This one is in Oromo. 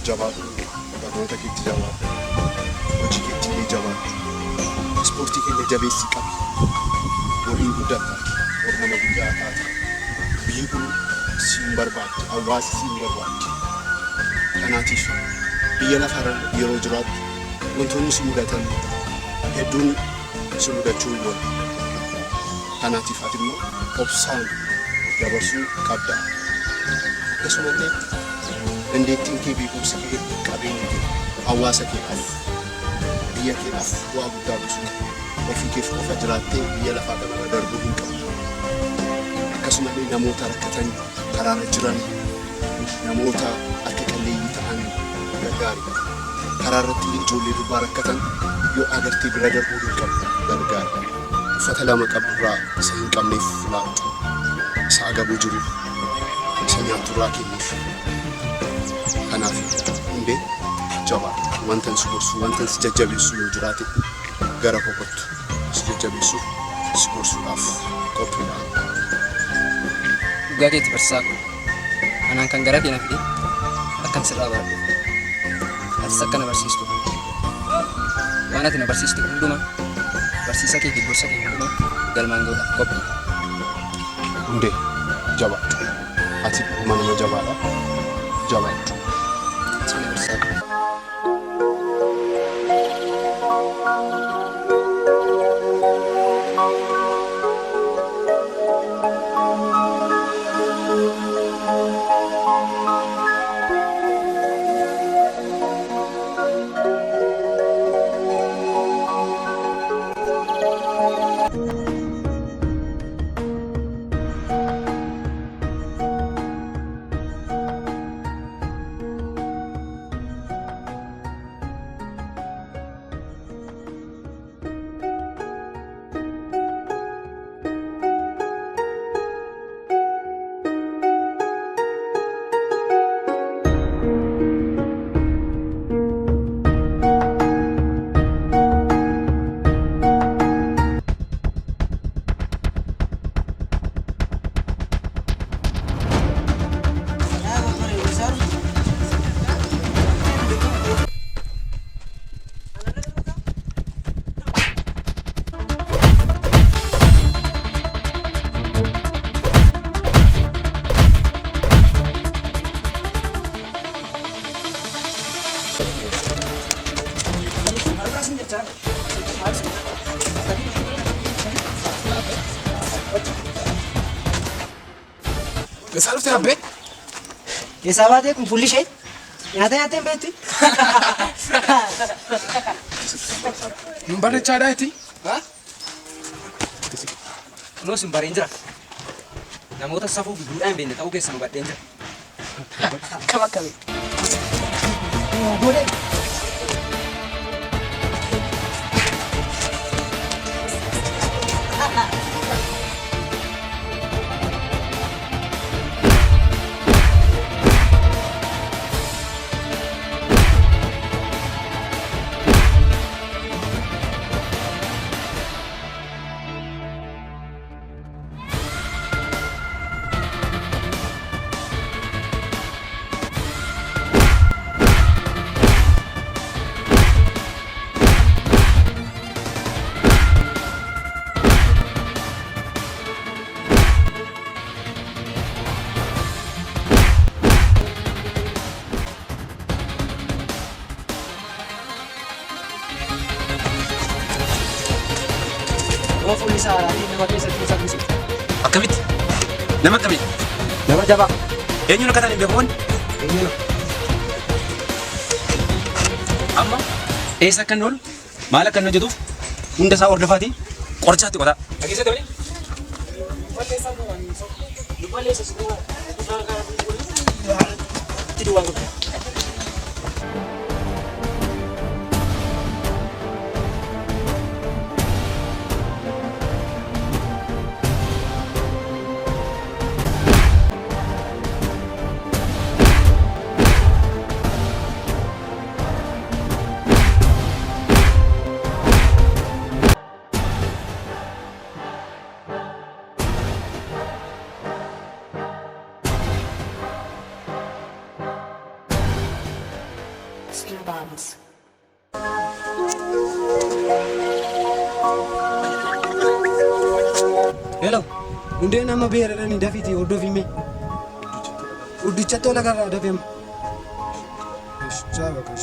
jabaadhu barnoota keetti jabaadhu hojii keetti illee jabaadhu ispoortii keenya jabeessii qabi boriin guddata bor nama guddaa taata biyyi kun siin barbaaddi hawaasi siin barbaaddi kanaatiif biyya lafarra yeroo jiraattu wantoonni si mudatan hedduun si mudachuu hin oolu kanaatiif ati immoo obsaan dabarsuu qabda akkasumallee dandeettiin kee beekumsi kee qabeenyi kee hawaasa keedhaaf biyya keedhaaf waa guddaa gochuu ofii keef qofa jiraattee biyya lafaa kanarra darbuu hin qabdu akkasumallee namoota rakkatan karaarra jiran namoota akka qalleeyyii ta'an gargaari karaarratti ijoollee durbaa rakkatan yoo agartee bira darbuu hin qabdu gargaari uffata lama qabdurraa isa hin qabneef laattu isa agabuu jiru isa nyaaturraa kenneef kanaaf hundee jabaadhu wantan si gorsu wantan si jajjabeessu yoo jiraate gara kokottu si jajjabeessuuf si gorsuudhaaf qophiidha. Dhugaa keetti barsiisaa kun anaan kan gara keenya fide akkan sirraa baradhu atis akka na barsiistu waan ati na barsiistu hundumaa barsiisa kee fi gorsa kee hundumaa galmaan ga'uudhaaf qophii. Hundee jabaadhu ati manuma jabaadha jabaadhu. Sini barsiisaa. Salute abbe. Sabate kun fulli ishee nyaata hin beektu. Nun bareechaadhaati. Kunuun sin bareen jira. Namoota safuu fi duudhaa hin beekne ta'uu keessan hubadheen jira. Akkam akkamii. Fulli saaraatii nama keessatti isa buusu. Akkamitti? Nama akkamii? Nama jabaa. Eenyuun akka ta'an hin beekaman? Eenyuun? Amma eessa akka inni oolu maal akka inni hojjetuuf hunda isaa hordofaatii qorichaatti qotaa. Dhageessatti malee? Itti duwwaa guddaa. your bombs. Hello. Hundeen amma beeradhanii dafiitii hordofime. Guddicha tola gara dafeema. Eessaa bakka